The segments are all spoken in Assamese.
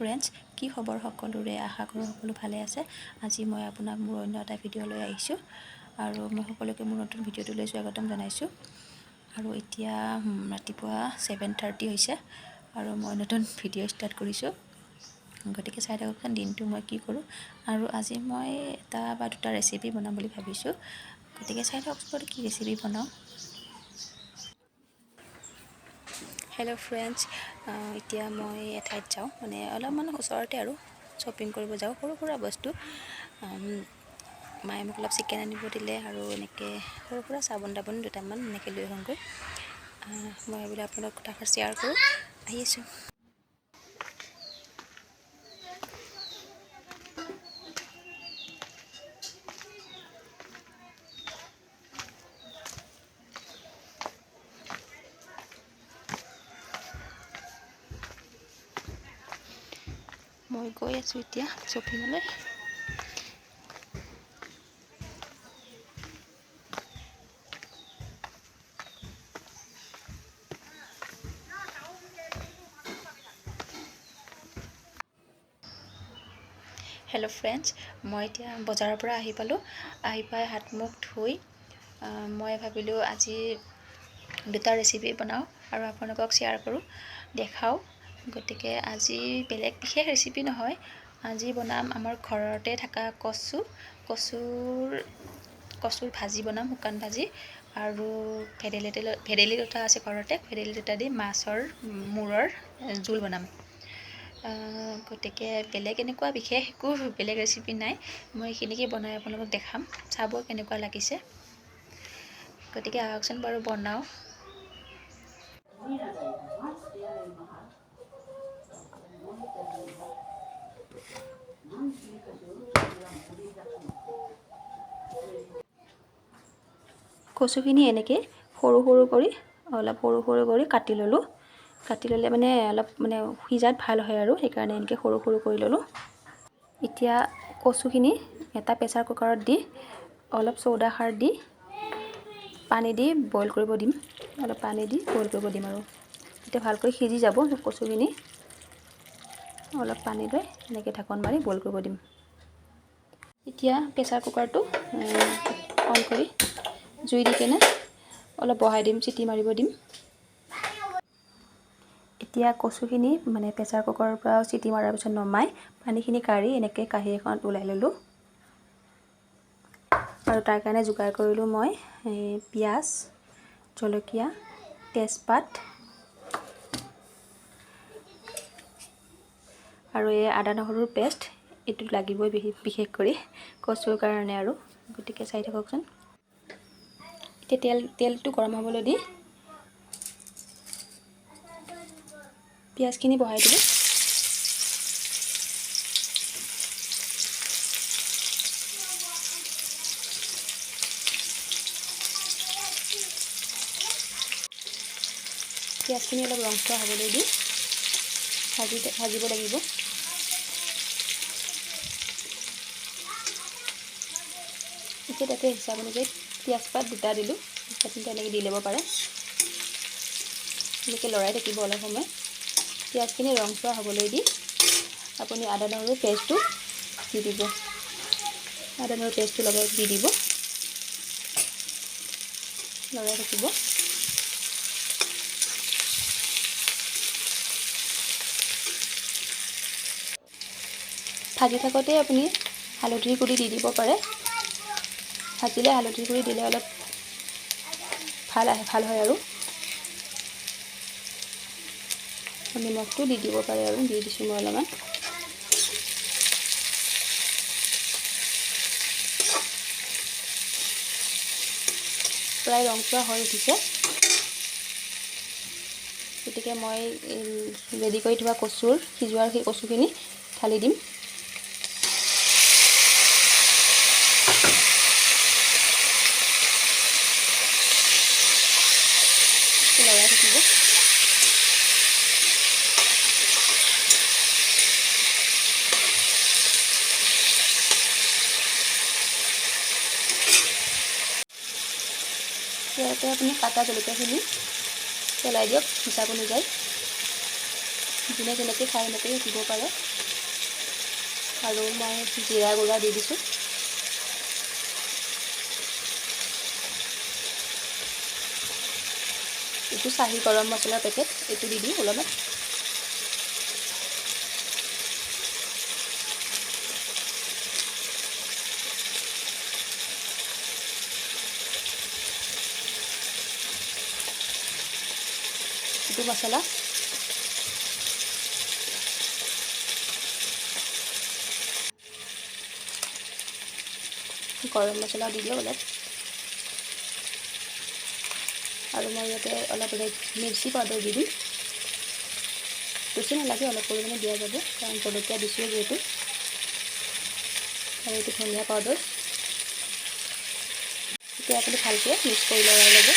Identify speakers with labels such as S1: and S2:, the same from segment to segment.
S1: ফ্ৰেণ্ডছ, কি খবৰ সকলোৰে? আশা কৰোঁ সকলো ভালে আছে। আজি মই আপোনাক মোৰ অন্য এটা ভিডিঅ' লৈ আহিছোঁ আৰু মই সকলোকে মোৰ নতুন ভিডিঅ'টোলৈ স্বাগতম জনাইছোঁ। আৰু এতিয়া ৰাতিপুৱা 7:30 হৈছে আৰু মই নতুন ভিডিঅ' ষ্টাৰ্ট কৰিছোঁ। গতিকে চাই থাককচোন দিনটো মই কি কৰোঁ। আৰু আজি মই এটা বা দুটা ৰেচিপি বনাম বুলি ভাবিছোঁ। গতিকে চাই থাককচোন কি ৰেচিপি বনাওঁ। হেল্ল' ফ্ৰেণ্ডছ, এতিয়া মই এঠাইত যাওঁ, মানে অলপমান ওচৰতে আৰু শ্বপিং কৰিব যাওঁ, সৰু সুৰা বস্তু। মায়ে মোক অলপ চিকেন আনিব দিলে আৰু এনেকৈ সৰু সুৰা চাবোন তাবোন দুটামান এনেকৈ লৈ আহোঁগৈ। মই ভাবিলোঁ আপোনালোক কথাষাৰ শ্বেয়াৰ কৰোঁ। আহি আছোঁ। মই গৈ আছোঁ এতিয়া শ্বপিঙলৈ। হেল্ল' ফ্ৰেণ্ডছ, মই এতিয়া বজাৰৰ পৰা আহি পালোঁ। আহি পাই হাত মুখ ধুই মই ভাবিলোঁ আজি দুটা ৰেচিপি বনাওঁ আৰু আপোনালোকক শ্বেয়াৰ কৰোঁ, দেখাওঁ। গতিকে আজি বেলেগ বিশেষ ৰেচিপি নহয়। আজি বনাম আমাৰ ঘৰতে থকা কচুৰ ভাজি বনাম, শুকান ভাজি। আৰু ভেদেলী লতা আছে ঘৰতে, ভেদেলী লতা দি মাছৰ মূৰৰ জোল বনাম। গতিকে বেলেগ এনেকুৱা বিশেষ একো বেলেগ ৰেচিপি নাই। মই এইখিনিকে বনাই আপোনালোকক দেখাম, চাব কেনেকুৱা লাগিছে। গতিকে আহকচোন বাৰু বনাওঁ। কচুখিনি এনেকৈ সৰু সৰু কৰি কাটি ল'লোঁ। কাটি ল'লে মানে অলপ সিজাত ভাল হয় আৰু সেইকাৰণে এনেকৈ সৰু সৰু কৰি ল'লোঁ। এতিয়া কচুখিনি এটা প্ৰেছাৰ কুকাৰত দি অলপ চৌদা খাৰ দি পানী দি বইল কৰিব দিম। অলপ পানী দি বইল কৰিব দিম আৰু তেতিয়া ভালকৈ সিজি যাব কচুখিনি। অলপ পানী লৈ এনেকৈ ঢাকন মাৰি বইল কৰিব দিম। এতিয়া প্ৰেছাৰ কুকাৰটো অন কৰি জুই দি কেনে অলপ বঢ়াই দিম, চিটি মাৰিব দিম। এতিয়া কচুখিনি প্ৰেছাৰ কুকাৰৰ পৰা চিটি মৰাৰ পিছত নমাই পানীখিনি কাঢ়ি এনেকৈ কাঁহী এখনত ওলাই ল'লোঁ। আৰু তাৰ কাৰণে যোগাৰ কৰিলোঁ মই পিঁয়াজ, জলকীয়া, তেজপাত আৰু এই আদা নহৰুৰ পেষ্ট। এইটো লাগিবই বিশেষ কৰি কচুৰ কাৰণে আৰু। গতিকে চাই থাককচোন। এতিয়া তেলটো গৰম হ'বলৈ দি পিঁয়াজখিনি বহাই দিলোঁ। পিঁয়াজখিনি অলপ ৰঙচুৱা হ'বলৈ দি ভাজিব লাগিব। এতিয়া তাতে হিচাপ অনুযায়ী পিঁয়াজপাত দুটা দিলোঁ, তিনিটা এনেকৈ দি ল'ব পাৰে। এনেকৈ লৰাই থাকিব অলপ সময়। পিঁয়াজখিনি ৰঙচুৱা হ'বলৈ দি আপুনি আদা নহৰুৰ পেষ্টটো দি দিব। আদা নহৰুৰ পেষ্টটো লগত দি দিব, লৰাই থাকিব। ভাজি থাকোঁতে আপুনি হালধিৰ গুড়ি দি দিব পাৰে। ভাজিলে হালধিৰ গুড়ি দিলে অলপ ভাল হয় আৰু। নিমখটো দি দিব পাৰে আৰু দি দিছোঁ মই অলপমান। প্ৰায় ৰঙচুৱা হৈ উঠিছে। গতিকে মই ৰেডি কৰি থোৱা সিজোৱাৰ সেই কচুখিনি ঢালি দিম। লৰাই থাকিব। ইয়াতে আপুনি কাটা জলকীয়াখিনি পেলাই দিয়ক হিচাপ অনুযায়ী। যোনে যেনেকৈ খাই সেনেকৈ দিব পাৰে। আৰু মই জিৰা গুড়া দি দিছোঁ। এইটো চাহী গৰম মছলাৰ পেকেট, এইটো দি দিওঁ অলপমান। এইটো মছলা গৰম মছলা দি দিওঁ অলপ। আৰু মই ইয়াতে অলপ মিৰ্চি পাউডাৰ দি দিম। বেছি নালাগে, অলপ পৰিমাণে দিয়া যাব, কাৰণ জলকীয়া দিছোঁ যিহেতু। আৰু এইটো ধনিয়া পাউডাৰ। এতিয়া আপুনি ভালকৈ মিক্স কৰি লগাই ল'ব।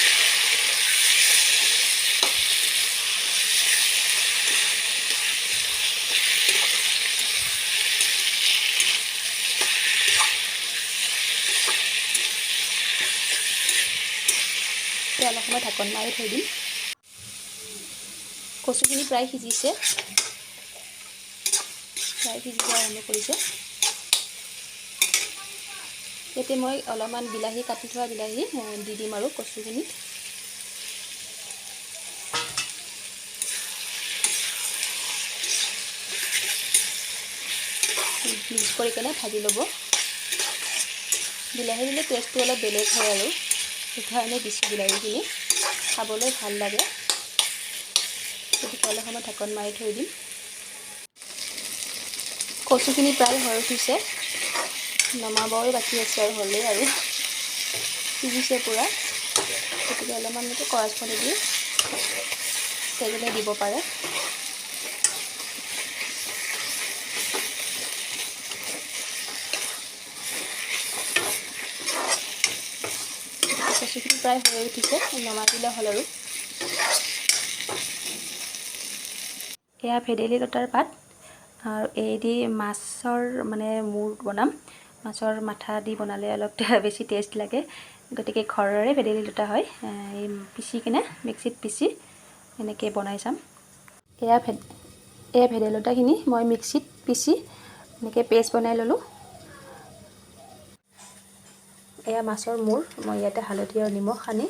S1: এতিয়া অলপ সময় ঢাকন মাৰি থৈ দিম। কচুখিনি প্ৰায় সিজিছে, সিজিব আৰম্ভ কৰিছে। ইয়াতে মই অলপমান বিলাহী, কাটি থোৱা বিলাহী দি দিম আৰু কচুখিনিত। মিক্স কৰি কেনে ভাজি ল'ব। বিলাহী দিলে টেষ্টটো অলপ বেলেগ হয় আৰু সেইকাৰণে দিছোঁ বিলাহীখিনি, খাবলৈ ভাল লাগে। গতিকে অলপ সময় ঢাকন মাৰি থৈ দিম। কচুখিনি প্ৰায় হৈ উঠিছে, নমাবই বাকী আছে আৰু হ'লেই আৰু সিজিছে পূৰা। গতিকে অলপমান কৰচপনি দি তেজলে দিব পাৰে। কচুখিনি প্ৰায় হৈ উঠিছে, নমাই দিলে হ'ল আৰু। এয়া ভেদেলী লতাৰ পাত, আৰু এই দি মাছৰ মানে মূৰ বনাম। মাছৰ মাথা দি বনালে অলপ বেছি টেষ্ট লাগে। গতিকে ঘৰৰে ভেদেলী লতা হয়, এই পিচি কিনে মিক্সিত পিচি এনেকৈ বনাই চাম। এয়া ভেদেলী লতাখিনি মই মিক্সিত পিচি এনেকৈ পেষ্ট বনাই ল'লোঁ। এয়া মাছৰ মূৰ, মই ইয়াতে হালধি আৰু নিমখ সানি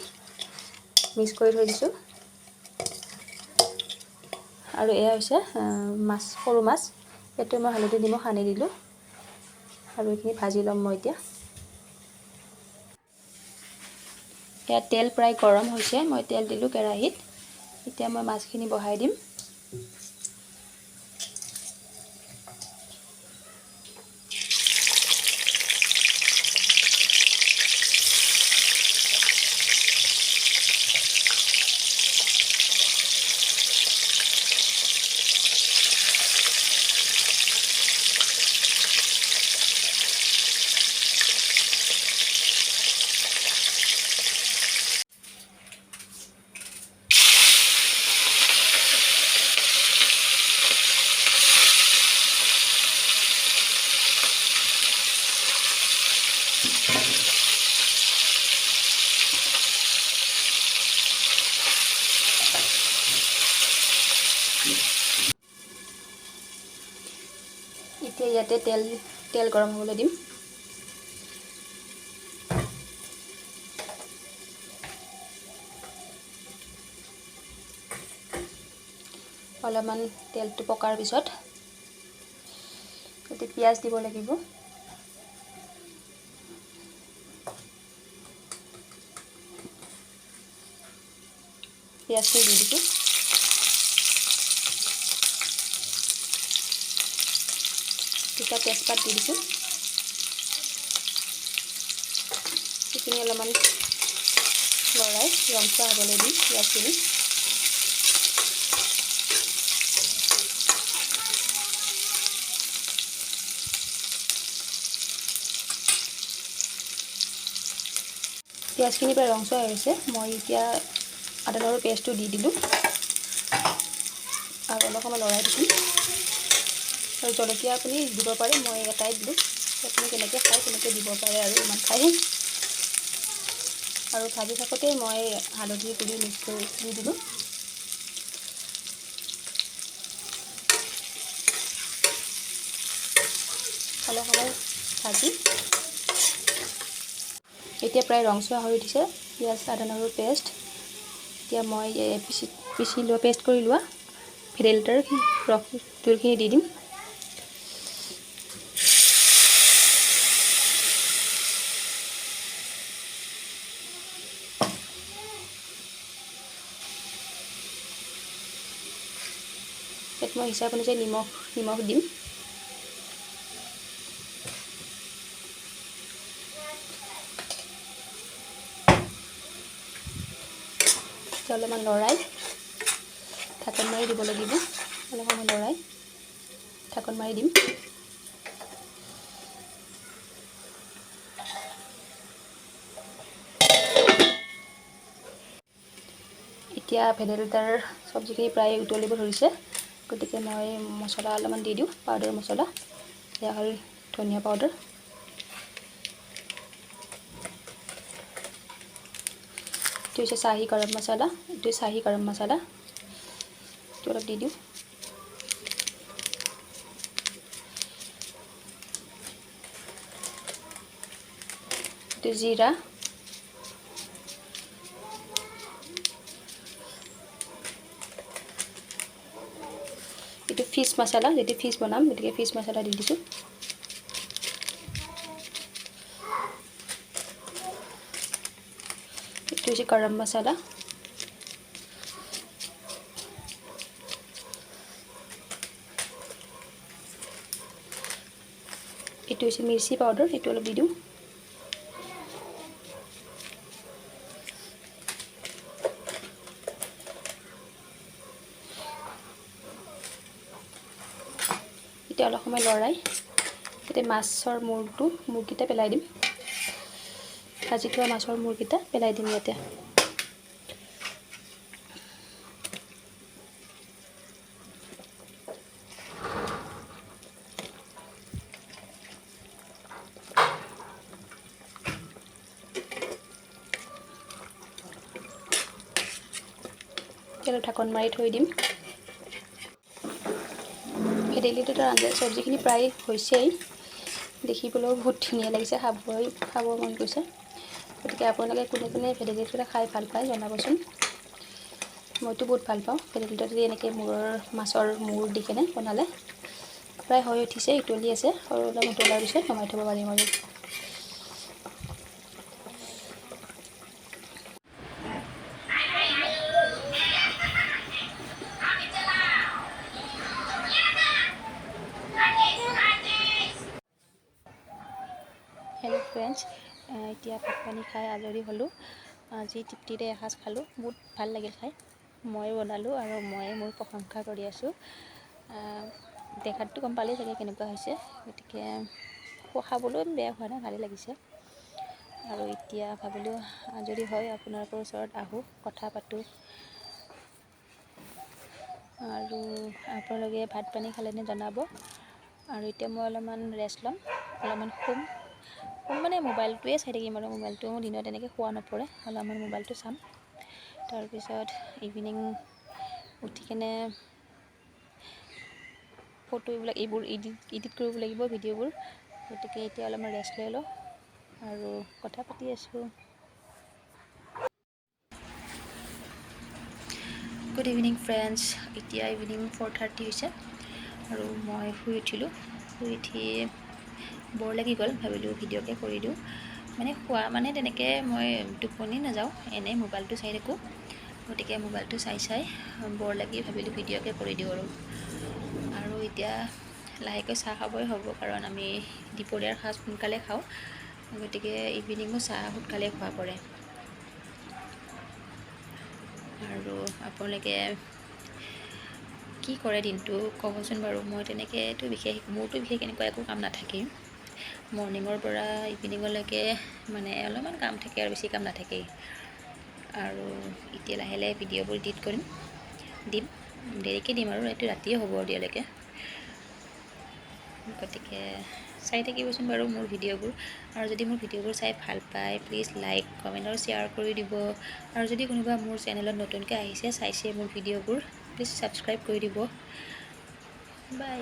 S1: মিক্স কৰি থৈ দিছোঁ। আৰু এয়া হৈছে মাছ, সৰু মাছ, এইটো মই হালধি নিমখ সানি দিলোঁ। আৰু এইখিনি ভাজি ল'ম মই এতিয়া। এয়া তেল প্ৰায় গৰম হৈছে, মই তেল দিলোঁ কেৰাহীত। এতিয়া মই মাছখিনি বহাই দিম। এতিয়া ইয়াতে তেল গৰম হ'বলৈ দিম। অলপমান তেলটো পকাৰ পিছত তাতে পিঁয়াজ দিব লাগিব। পিঁয়াজটো দি দিছোঁ। দুটা তেজপাত দি দিছোঁ। সেইখিনি অলপমান লৰাই ৰংচোৱা হ'বলৈ দিম পিঁয়াজখিনি। পিঁয়াজখিনি প্ৰায় ৰংচোৱা হৈ গৈছে, মই এতিয়া আদা নহৰু পেষ্টটো দি দিলোঁ আৰু অলপ সময় লৰাই দিছোঁ। আৰু জলকীয়া আপুনি দিব পাৰে, মই এটাই দিলোঁ। আপুনি যেনেকৈ খায় তেনেকৈ দিব পাৰে আৰু ইমান খায়। আৰু ভাজি থাকোঁতে মই হালধি গুড়ি মিক্স কৰি দি দিলোঁ। ভাজি এতিয়া প্ৰায় ৰংচোৱা হৈ উঠিছে। পিঁয়াজ আদা নহৰু পেষ্ট এতিয়া মই পিচি লোৱা পেষ্ট কৰি লোৱা ভেদাইলতাৰ ৰসখিনি দি দিম। ইয়াত মই হিচাপ অনুযায়ী নিমখ দিম। এতিয়া অলপমান লৰাই ঢাকন মাৰি দিব লাগিব। অলপ সময় লৰাই ঢাকন মাৰি দিম। এতিয়া ভেদাইলতাৰ চব্জিখিনি প্ৰায় উতলিব ধৰিছে, গতিকে মই মছলা অলপমান দি দিওঁ। পাউডাৰ মছলা এয়া হ'ল ধনিয়া পাউডাৰ, এইটো হৈছে চাহী গৰম মছলা, এইটো চাহী গৰম মছলা, এইটো অলপ দি দিওঁ। এইটো জিৰা, এইটো ফিছ মছলা, যেতিয়া ফিছ বনাম গতিকে ফিছ মছলা দি দিছোঁ। এইটো হৈছে গৰম মছলা, এইটো হৈছে মিৰ্চি পাউডাৰ, এইটো অলপ দি দিওঁ। এতিয়া অলপ সময় লৰাই এতিয়া মাছৰ মূৰকেইটা পেলাই দিম। ভাজি থোৱা মাছৰ মূৰকেইটা পেলাই দিম ইয়াতে। এতিয়া ঢাকন মাৰি থৈ দিম। ভেদাইলতাৰ চব্জিখিনি প্ৰায় হৈছেই, দেখিবলৈও বহুত ধুনীয়া লাগিছে, খাব মন গৈছে। গতিকে আপোনালোকে কোনে কোনে ভেদাইলতা খাই ভাল পায় জনাবচোন। মইতো বহুত ভাল পাওঁ ভেদাইলতা দি এনেকৈ মাছৰ মূৰ দি কেনে বনালে। প্ৰায় হৈ উঠিছে, উতলি আছে, আৰু অলপ উতলাৰ পিছত নমাই থ'ব পাৰিম আৰু। হেল্ল' ফ্ৰেণ্ডছ, এতিয়া ভাত পানী খাই আজৰি হ'লোঁ। আজি তৃপ্তিৰে এসাঁজ খালোঁ, বহুত ভাল লাগিল খাই। ময়ে বনালোঁ আৰু ময়ে মোৰ প্ৰশংসা কৰি আছোঁ। দেখাততো গম পালেই চাগে কেনেকুৱা হৈছে, গতিকে খাবলৈও বেয়া হোৱা নাই, ভালেই লাগিছে। আৰু এতিয়া ভাবিলোঁ আজৰি হৈ আপোনালোকৰ ওচৰত আহোঁ, কথা পাতোঁ। আৰু আপোনালোকে ভাত পানী খালেনে জনাব। আৰু এতিয়া মই অলপমান ৰেষ্ট ল'ম, অলপমান শুম মানে মোবাইলটোৱে চাই থাকিম আৰু। মোবাইলটো দিনত এনেকৈ শোৱা নপৰে, অলপমান মোবাইলটো চাম। তাৰপিছত ইভিনিং উঠি কেনে এইবোৰ এডিট কৰিব লাগিব ভিডিঅ'বোৰ। গতিকে এতিয়া অলপমান ৰেষ্ট লৈ লওঁ আৰু কথা পাতি আছোঁ। গুড ইভিনিং ফ্ৰেণ্ডছ, এতিয়া ইভিনিং 4:30 হৈছে আৰু মই শুই উঠিলোঁ। শুই উঠি বৰ লাগি গ'ল, ভাবিলোঁ ভিডিঅ'কে কৰি দিওঁ। মানে শোৱা মানে তেনেকৈ মই টোপনি নাযাওঁ, এনেই মোবাইলটো চাই থাকোঁ। গতিকে মোবাইলটো চাই বৰ লাগি ভাবিলোঁ ভিডিঅ'কে কৰি দিওঁ আৰু এতিয়া লাহেকৈ চাহ খাবই হ'ব, কাৰণ আমি দুপৰীয়াৰ সাঁজ সোনকালে খাওঁ। গতিকে ইভিনিঙো চাহ সোনকালে খোৱা পৰে। আৰু আপোনালোকে কি কৰে দিনটো ক'বচোন বাৰু। মোৰতো বিশেষ এনেকুৱা একো কাম নাথাকেই। মৰ্ণিঙৰ পৰা ইভিনিঙলৈকে মানে অলপমান কাম থাকে আৰু বেছি কাম নাথাকেই। আৰু এতিয়া লাহে লাহে ভিডিঅ'বোৰ এডিট দিম, দেৰিকৈ দিম আৰু এইটো ৰাতিয়ে হ'ব আৰু দিয়ালৈকে। গতিকে চাই থাকিবচোন বাৰু মোৰ ভিডিঅ'বোৰ। আৰু যদি মোৰ ভিডিঅ'বোৰ চাই ভাল পায়, প্লিজ লাইক, কমেণ্ট আৰু শ্বেয়াৰ কৰি দিব। আৰু যদি কোনোবা মোৰ চেনেলত নতুনকৈ চাইছে মোৰ ভিডিঅ'বোৰ, প্লিজ ছাবস্ক্ৰাইব কৰি দিব। বাই।